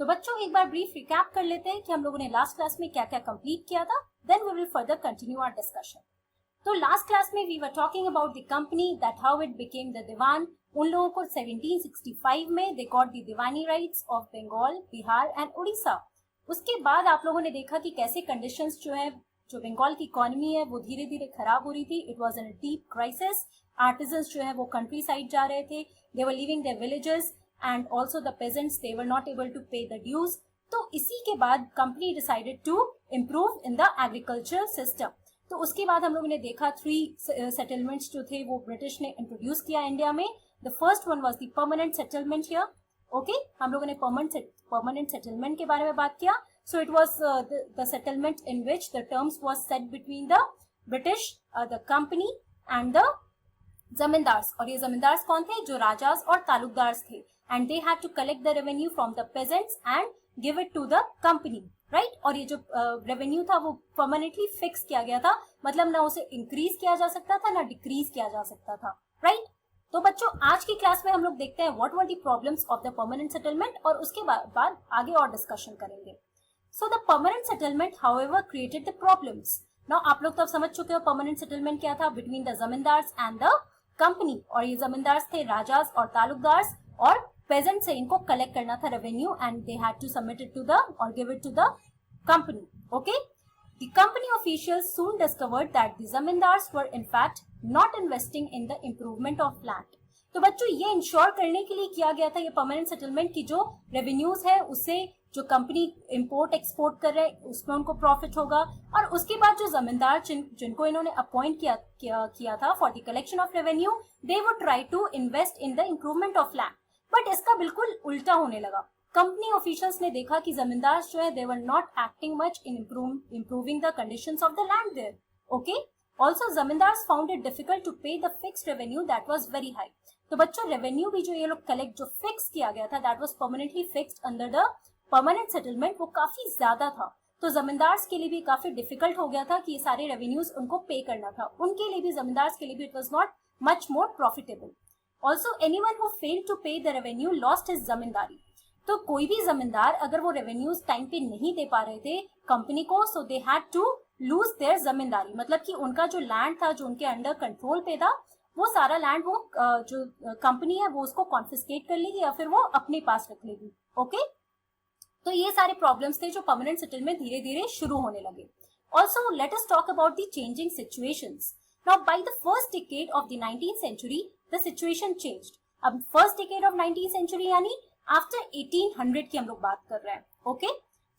तो बच्चों एक बार ब्रीफ रिकैप कर लेते हैं कि हम लोगों ने लास्ट क्लास में क्या क्या कंप्लीट किया था, then we will further continue our discussion. तो लास्ट क्लास में we were talking about the company that how it became the diwan. उन लोगों को 1765 में they got the diwani rights of Bengal, Bihar and Orissa. उसके बाद आप लोगों ने देखा कि कैसे कंडीशंस जो है, जो बंगाल की इकोनॉमी है वो धीरे धीरे खराब हो रही थी। It was in a deep crisis. Artisans जो है वो कंट्री साइड जा रहे थे, they were leaving their villages and also the peasants they were not able to pay the dues. तो इसी के बाद company decided to improve in the agriculture system. तो उसके बाद हम लोगों ने देखा 3 सेटलमेंट्स जो थे वो ब्रिटिश ने इंट्रोड्यूस किया इंडिया में। The first one was the permanent settlement here. Okay, हम लोगों ने परमानेंट सेटलमेंट के बारे में बात किया। So it was the settlement in which the terms was set between the British, the company and the zamindars. और ये जमींदार्स कौन थे? जो राजास और तालुकदार्स थे। And they had to collect the revenue from the peasants and give it to the company, right. और ये जो रेवेन्यू था वो परमानेंटली फिक्स किया गया था, मतलब ना उसे इंक्रीज किया जा सकता था ना डिक्रीज किया जा सकता था, राइट। तो बच्चों आज की क्लास में हम लोग देखते हैं what were the problems of the permanent settlement, और उसके बाद आगे और डिस्कशन करेंगे। So the permanent settlement however created the problems. Now आप लोग तो अब समझ चुके हो परमानेंट सेटलमेंट क्या था, between the zamindars and the company. और ये जमींदार्स थे राजास और तालुकदार्स, और पेजेंट से इनको कलेक्ट करना था revenue and they had to submit it to the और give it to the company. Okay, the company officials soon discovered that the zamindars were in fact not investing in the improvement of land. तो बच्चों ये ensure करने के लिए किया गया था ये परमानेंट सेटलमेंट की जो रेवेन्यूज है उससे जो कंपनी इंपोर्ट एक्सपोर्ट कर रहे हैं उसमें उनको प्रॉफिट होगा। और उसके बाद जो जमींदार जिनको इन्होंने अपॉइंट किया था for the collection of revenue, they would try to invest in the improvement of land. But इसका बिल्कुल उल्टा होने लगा। कंपनी ऑफिशियल्स ने देखा कि जमींदार जो है they were not acting much in improving the conditions of the land there. Okay, also zamindars found it difficult to pay the fixed revenue that was very high. तो बच्चों रेवेन्यू भी जो ये लोग कलेक्ट जो फिक्स किया गया था that was permanently fixed under the permanent settlement, वो काफी ज्यादा था। तो जमींदार्स के लिए भी काफी डिफिकल्ट हो गया था कि ये सारे रेवेन्यूज उनको पे करना था। उनके लिए भी, जमींदार्स के लिए भी it was not much more profitable. Also anyone who failed to pay the revenue lost his zamindari. तो कोई भी जमींदार अगर वो रेवेन्यूज टाइम पे नहीं दे पा रहे थे कंपनी को, so they had to lose their zamindari. मतलब कि उनका जो लैंड था जो उनके अंडर कंट्रोल पे था वो सारा लैंड वो जो कंपनी है वो उसको कॉन्फिस्केट कर लेगी या फिर वो अपने पास रख लेगी। ओके, तो ये सारे प्रॉब्लम्स थे जो परमानेंट सेटलमेंट धीरे धीरे शुरू होने लगे। Also let us talk about the changing situations. Now by the first decade of the 19th century the situation changed. अब first decade of 19th century यानी आफ्टर 1800 की हम लोग बात कर रहे हैं। Okay,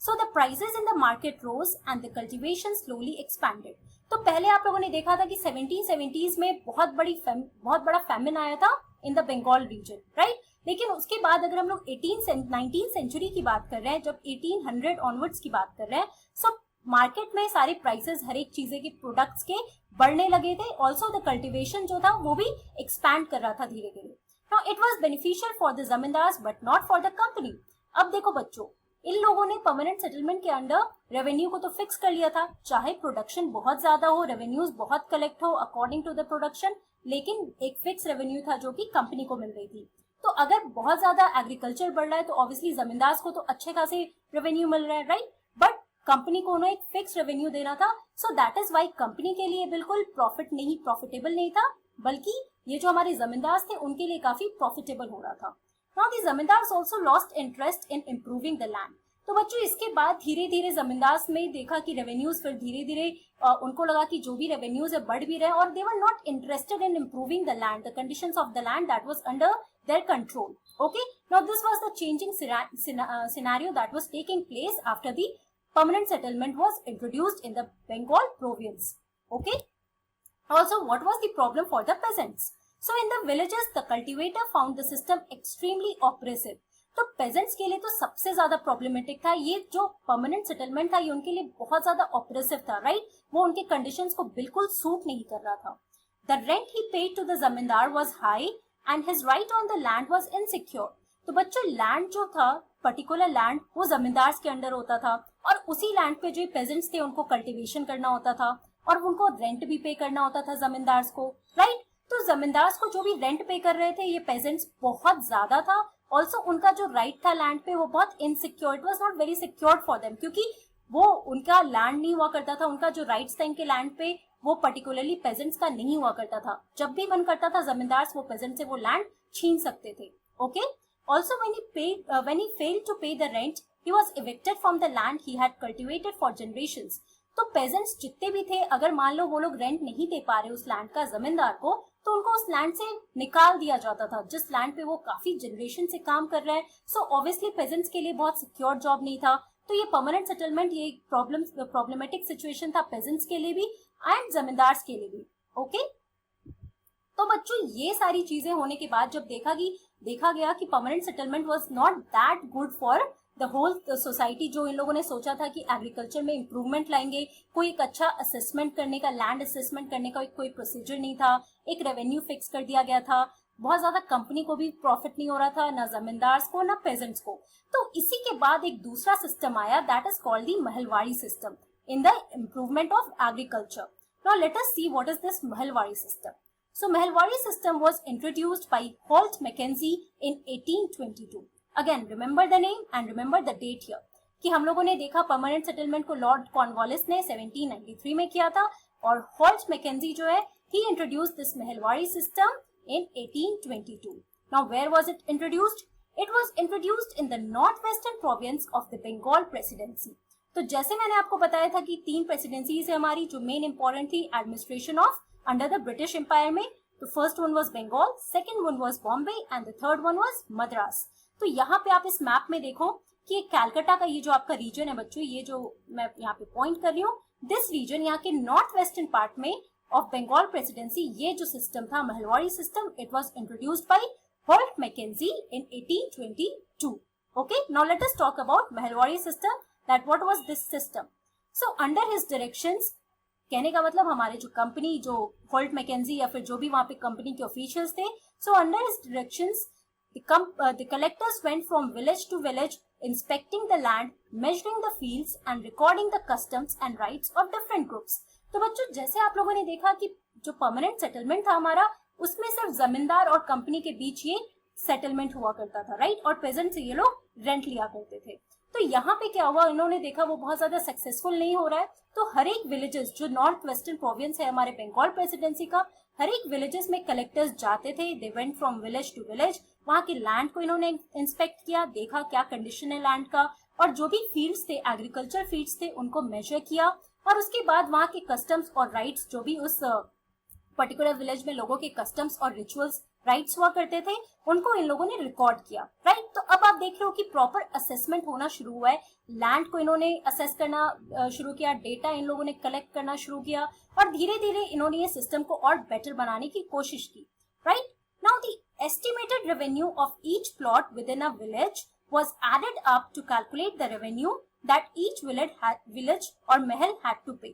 so the prices in the market rose and the cultivation slowly expanded. तो पहले आप लोगों ने देखा था कि 1770s में बहुत बड़ा फैमिन आया था in the Bengal region, right. लेकिन उसके बाद अगर हम लोग 19th century की बात कर रहे हैं, जब 1800 ऑनवर्ड्स की बात कर रहे हैं, सब मार्केट में सारे प्राइसेस हर एक चीजें के प्रोडक्ट्स के बढ़ने लगे थे। ऑल्सो द कल्टीवेशन जो था वो भी एक्सपैंड कर रहा था धीरे धीरे। Now it was beneficial for the zamindars but not for the company. अब देखो बच्चों, इन लोगों ने परमानेंट सेटलमेंट के अंडर रेवेन्यू को तो फिक्स कर लिया था, चाहे प्रोडक्शन बहुत ज्यादा हो, रेवेन्यूज बहुत कलेक्ट हो अकॉर्डिंग टू द प्रोडक्शन, लेकिन एक फिक्स रेवेन्यू था जो कि कंपनी को मिल रही थी। तो अगर बहुत ज्यादा एग्रीकल्चर बढ़ रहा है तो ऑब्वियसली जमींदार को तो अच्छे खासे रेवेन्यू मिल रहा है, राइट। बट कंपनी को उन्हें एक फिक्स रेवेन्यू देना था, so that is why company के लिए बिल्कुल प्रॉफिटेबल नहीं था, बल्कि ये जो हमारे जमींदार थे उनके लिए काफी प्रॉफिटेबल हो रहा था। Now the zamindars also lost interest in improving the land. तो बच्चों इसके बाद धीरे धीरे जमींदार में देखा कि रेवेन्यूज फिर धीरे धीरे उनको लगा कि जो भी रेवेन्यूज है बढ़ भी रहे और they were not interested in improving the land, the conditions of the land that was under their control. Okay, now this was the changing scenario that was taking place after the permanent settlement was introduced in the Bengal province. Okay, also what was the problem for the peasants? So in the villages the cultivator found the system extremely oppressive. तो pageants के लिए तो सबसे ज्यादा problematic था ये जो permanent settlement था, ये उनके लिए बहुत ज्यादा ऑप्रेसिव था, राइट। वो उनके कंडीशंस को बिल्कुल सूट नहीं कर रहा था। The rent he paid to the zamindar was high and his right on the land was insecure. तो बच्चों लैंड जो था, पर्टिकुलर लैंड, वो जमींदार के अंडर होता था और उसी लैंड पे जो पेजेंट्स थे उनको कल्टीवेशन करना होता था और उनको रेंट भी पे करना होता था जमींदार को, राइट। तो जमींदार को जो भी रेंट पे कर रहे थे ये पेजेंट्स बहुत ज्यादा था ऑल्सो उनका जो राइट था लैंड पे वो बहुत insecure, it was not very secure for them, क्योंकि वो उनका लैंड नहीं हुआ करता था, उनका जो राइट्स था इनके लैंड पे वो पर्टिकुलरली पेजेंट्स का नहीं हुआ करता था। जब भी मन करता था जमींदार वो पेजेंट से वो लैंड छीन सकते थे। Okay, also when he failed to pay the rent, he was evicted from the land he had cultivated for generations. तो पेजेंट्स जितने भी थे, अगर मान लो वो लोग रेंट नहीं दे पा रहे उस लैंड का जमींदार को, तो उनको उस लैंड से निकाल दिया जाता था जिस लैंड पे वो काफी जनरेशन से काम कर रहे हैं। सो ऑब्वियसली पेजेंट्स के लिए बहुत सिक्योर जॉब नहीं था। तो ये परमानेंट सेटलमेंट ये प्रॉब्लमेटिक सिचुएशन था पेजेंट्स के लिए भी एंड जमींदार्स के लिए भी। ओके, तो बच्चों ये सारी चीजें होने के बाद जब देखा गया कि permanent settlement was not that good for the whole society, जो इन लोगों ने सोचा था कि एग्रीकल्चर में इंप्रूवमेंट लाएंगे, कोई एक अच्छा असेसमेंट करने का, लैंड असेसमेंट करने का कोई प्रोसीजर नहीं था, एक रेवेन्यू फिक्स कर दिया गया था, बहुत ज्यादा कंपनी को भी प्रॉफिट नहीं हो रहा था, ना जमींदार को ना पेजेंट्स को। तो इसी के बाद एक दूसरा सिस्टम आया that is called the Mahalwari system in the improvement of agriculture. Now let us see what is this Mahalwari system. So Mahilwari system was introduced by Holt Mackenzie in 1822. Again, remember the name and remember the date here. कि हम लोगों ने देखा permanent settlement को Lord Cornwallis ने 1793 में किया था, और होल्ट मैकेंजी जो है he introduced this Mahilwari system in 1822. Now where was it introduced? It was introduced in the northwestern province of the Bengal presidency. तो जैसे मैंने आपको बताया था कि 3 प्रेसिडेंसीज है हमारी जो मेन इंपॉर्टेंट थी administration of under the British Empire में। तो first one was Bengal, second one was Bombay and the third one was Madras. तो यहाँ पे आप इस मैप में देखो कि कैलकाटा का ये जो आपका रीजन है बच्चों, ये जो मैं यहाँ पे पॉइंट कर रही हूँ, दिस रीजन यहाँ के नॉर्थ वेस्टर्न पार्ट में ऑफ बंगाल प्रेसिडेंसी, ये जो सिस्टम था Mahalwari system, it was introduced by Holt Mackenzie in 1822. Okay, now let us talk about Mahilwari system, that what was this system. So under his directions, कहने का मतलब हमारे जो company, जो होल्ट मैकेंजी या फिर जो भी वहां पे कंपनी के ऑफिशियल्स थे, so under his directions the collectors went from village to village inspecting the land, measuring the fields and recording the customs and rights of different groups. तो बच्चों जैसे आप लोगों ने देखा कि जो परमानेंट सेटलमेंट था हमारा, उसमें सिर्फ जमींदार और कंपनी के बीच ये सेटलमेंट हुआ करता था, राइट, और पेजेंट से ये लोग रेंट लिया करते थे। तो यहाँ पे क्या हुआ, इन्होंने देखा वो बहुत ज्यादा सक्सेसफुल नहीं हो रहा है, तो हर एक विलेजेस, जो नॉर्थ वेस्टर्न प्रोविंस है हमारे बंगाल प्रेसिडेंसी का, हर एक विलेजेस में कलेक्टर्स जाते थे, they went from village to village, वहां के लैंड को इन्होंने इंस्पेक्ट किया, देखा क्या कंडीशन है लैंड का, और जो भी फील्ड्स थे, एग्रीकल्चर फील्ड्स थे, उनको मेजर किया, और उसके बाद वहां के कस्टम्स और राइट्स, जो भी उस पर्टिकुलर विलेज में लोगों के कस्टम्स और रिचुअल्स राइट्स हुआ करते थे, उनको इन लोगों ने रिकॉर्ड किया, राइट। तो अब आप देख रहे हो कि प्रॉपर असेसमेंट होना शुरू हुआ है, लैंड को इन्होंने असेस करना शुरू किया, डेटा इन लोगों ने कलेक्ट करना शुरू किया, और धीरे धीरे इन्होंने ये सिस्टम को और बेटर बनाने की कोशिश की, right. Now the estimated revenue of each plot with in a village was added up to calculate the revenue that each village और महल had to pay.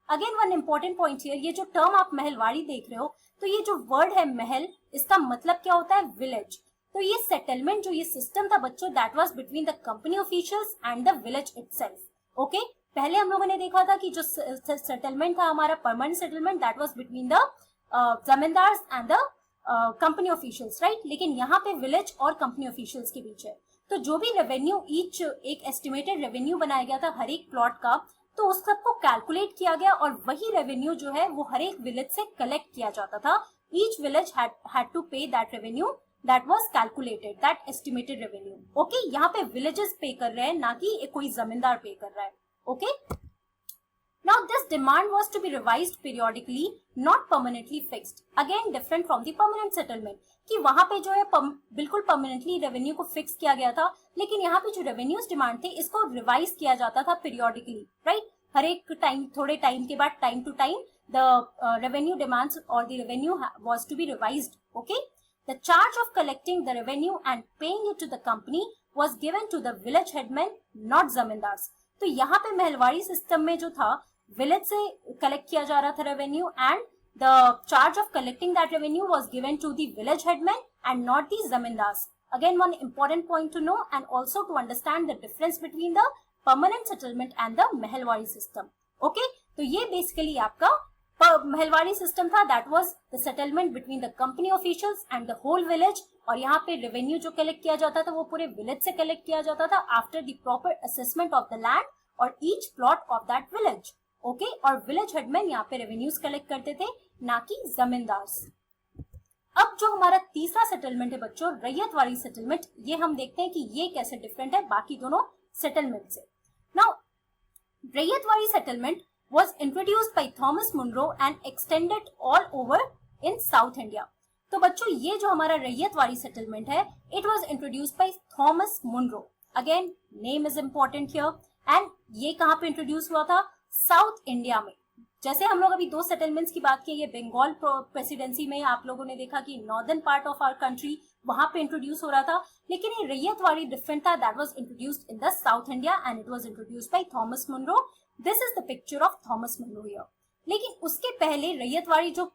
Again one important point here, ये जो term आप महलवाड़ी देख रहे हो, तो ये जो वर्ड है महल, इसका मतलब क्या होता है, विलेज। तो ये सेटलमेंट, जो ये सिस्टम था बच्चों, that was between the company officials and the village itself. Okay, पहले हम लोगों ने देखा था कि जो सेटलमेंट था हमारा permanent settlement, that was between the zamindars and the company officials, right. लेकिन यहाँ पे विलेज और कंपनी ऑफिशियल्स के बीच है। तो जो भी रेवेन्यू ईच, एक एस्टिमेटेड रेवेन्यू बनाया गया था हर एक प्लॉट का, तो उस सबको कैलकुलेट किया गया, और वही रेवेन्यू जो है वो हर एक विलेज से कलेक्ट किया जाता था। ईच विलेज हैड टू पे that revenue that was calculated, that estimated revenue. Okay, यहाँ पे विलेजेस पे कर रहे हैं, ना कि कोई जमींदार पे कर रहा है। Okay, now this demand was to be revised periodically, not permanently fixed. Again different from the permanent settlement, कि वहां पे जो है बिल्कुल परमानेंटली रेवेन्यू को फिक्स किया गया था, लेकिन यहाँ पे जो रेवेन्यूज डिमांड थे इसको रिवाइज किया जाता था पीरियोडिकली, राइट। हर एक टाइम, थोड़े टाइम के बाद, time to time the revenue demands और the revenue was to be revised. Okay, the charge of collecting the revenue and paying it to the company was given to the village headman, not zamindars. तो यहाँ पे Mahalwari system में जो था, village से collect किया जा रहा था revenue, and the charge of collecting that revenue was given to the village headman and not the zamindars. Again one important point to know, and also to understand the difference between the permanent settlement and the Mahalwari system. Okay, तो ये basically आपका Mahalwari system था, that was the settlement between the company officials and the whole village, और यहाँ पे revenue जो collect किया जाता था वो पूरे विलेज से कलेक्ट किया जाता था after the proper assessment of the land और each plot of that village. Okay, और विलेज हेडमैन यहाँ पे रेवेन्यूज कलेक्ट करते थे, ना कि जमींदार। अब जो हमारा तीसरा सेटलमेंट है बच्चों, रैयतवाड़ी सेटलमेंट, ये हम देखते हैं कि ये कैसे डिफरेंट है बाकी दोनों सेटलमेंट से। Now ryotwari settlement was introduced by Thomas Munro and extended all over in South India। तो बच्चों ये जो हमारा रैयतवाड़ी सेटलमेंट है, it was introduced by Thomas Munro। Again, name is important here। and ये कहाँ पे इंट्रोड्यूस हुआ था? साउथ इंडिया में। जैसे हम लोग अभी दो सेटलमेंट्स की बात की, ये बंगाल प्रेसिडेंसी में आप लोगों ने देखा कि northern part of our country वहां पे इंट्रोड्यूस हो रहा था, लेकिन ये रैयतवाड़ी डिफरेंट था, that was introduced in the South India and it was introduced by Thomas Munro. This is the picture of Thomas Munro here. लेकिन उसके पहले रैयतवाड़ी जो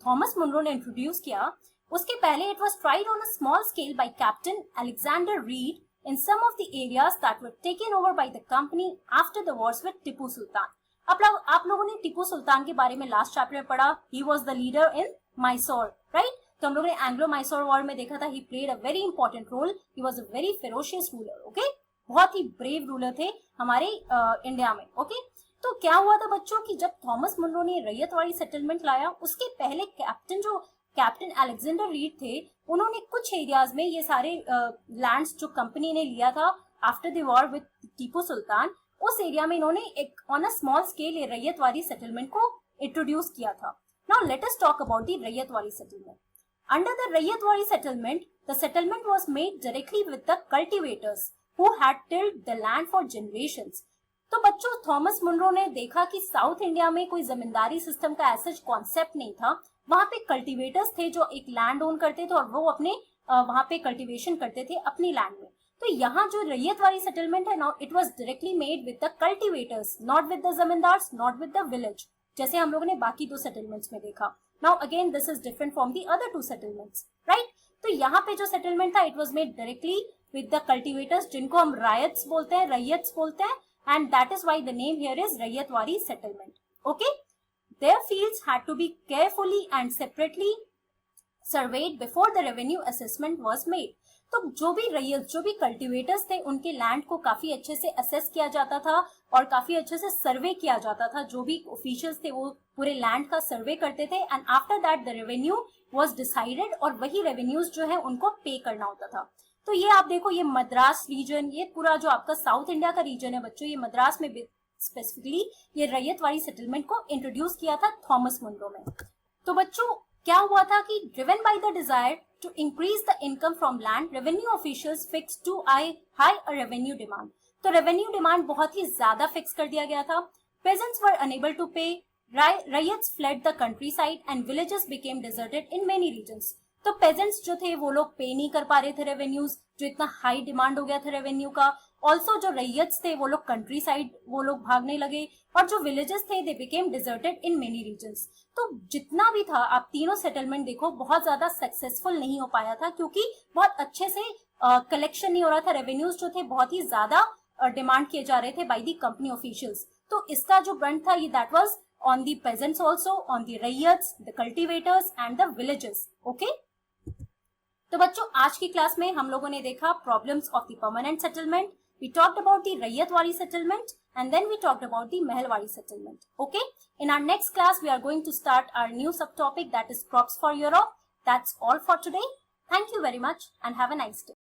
थॉमस मुनरो ने इंट्रोड्यूस किया, उसके पहले it was tried on a small scale bye captain Alexander read in some of the areas that were taken over by the company after the wars with Tipu Sultan। आप लोगों ने टिपू सुल्तान के बारे में लास्ट चैप्टर में पढ़ा, he was the leader in Mysore, right? तो हम लोगों ने एंग्लो मैसूर वॉर में देखा था, he played a very important role, he was a very ferocious ruler, okay? बहुत ही ब्रेव रूलर थे हमारे इंडिया में, ओके? तो क्या हुआ था बच्चों कि जब थॉमस मुनरो ने रैयतवाड़ी सेटलमेंट लाया, उसके पहले कैप्टन अलेक्जेंडर रीड थे, उन्होंने कुछ एरियाज में ये सारे लैंड्स जो कंपनी ने लिया था after the war with Tipu Sultan, उस एरिया में इन्होंने एक ऑन अ स्मॉल स्केल ये रैयतवाड़ी सेटलमेंट को इंट्रोड्यूस किया था। Now let us talk about the Ryotwari settlement. Under the Ryotwari settlement, the settlement was made directly with the cultivators who had tilde the land for generations. तो बच्चों Thomas Munro ने देखा कि south India में कोई जमींदारी सिस्टम का ऐसा कॉन्सेप्ट नहीं था, वहां पे कल्टीवेटर्स थे जो एक लैंड ओन करते थे और वो अपने वहां पे कल्टीवेशन करते थे अपनी लैंड में। तो यहाँ जो रैयतवाड़ी सेटलमेंट है, now it was directly made with the cultivators, not with the zamindars, not with the village, जैसे हम लोगों ने बाकी दो सेटलमेंट्स में देखा। Now again this is different from the other two settlements, right? तो यहाँ पे जो सेटलमेंट था, it was made directly with the cultivators, जिनको हम रायत्स बोलते हैं, रैयत्स बोलते हैं, and that is why the name here is Rayatwadi settlement, okay? Their fields had to be carefully and separately surveyed before the revenue assessment was made। तो जो भी रैयत, जो भी कल्टीवेटर्स थे, उनके लैंड को काफी अच्छे से असेस किया जाता था और काफी अच्छे से सर्वे किया जाता था। जो भी ऑफिशियल्स थे वो पूरे लैंड का सर्वे करते थे and after that the revenue was decided और वही रेवेन्यूज जो है उनको पे करना होता था। तो ये आप देखो, ये मद्रास रीजन, ये पूरा जो आपका साउथ इंडिया का रीजन है बच्चों, ये मद्रास में स्पेसिफिकली ये रैयतवाड़ी सेटलमेंट को इंट्रोड्यूस किया था थॉमस मुनरो में। तो बच्चों क्या हुआ था कि driven by the desire to increase the income from land, revenue officials fix to high a revenue demand. तो रेवेन्यू डिमांड बहुत ही ज्यादा फिक्स कर दिया गया था। Peasants were unable to pay, riots fled the countryside and villages became deserted in many regions। तो pageants जो थे वो लोग पे नहीं कर पा रहे थे रेवेन्यूज, जो इतना हाई डिमांड हो गया था रेवेन्यू का। ऑल्सो जो रैयत्स थे वो लोग कंट्री साइड वो लोग भागने लगे और जो विलेजेस थे they became deserted in many regions. तो जितना भी था, आप तीनों सेटलमेंट देखो, बहुत ज्यादा सक्सेसफुल नहीं हो पाया था क्योंकि बहुत अच्छे से कलेक्शन नहीं हो रहा था। रेवेन्यूज जो थे बहुत ही ज्यादा डिमांड किए जा रहे थे बाय द कंपनी ऑफिशियल्स। तो इसका जो ब्रंट था ये that was on the peasants also, on the ryots, the cultivators and the villages, okay? तो बच्चों आज की क्लास में हम लोगों ने देखा problems of the permanent settlement, we talked about the Ryotwari settlement and then we talked about the Mehelwadi settlement, okay? In our next class we are going to start our new subtopic, that is crops for Europe. That's all for today. Thank you very much and have a nice day.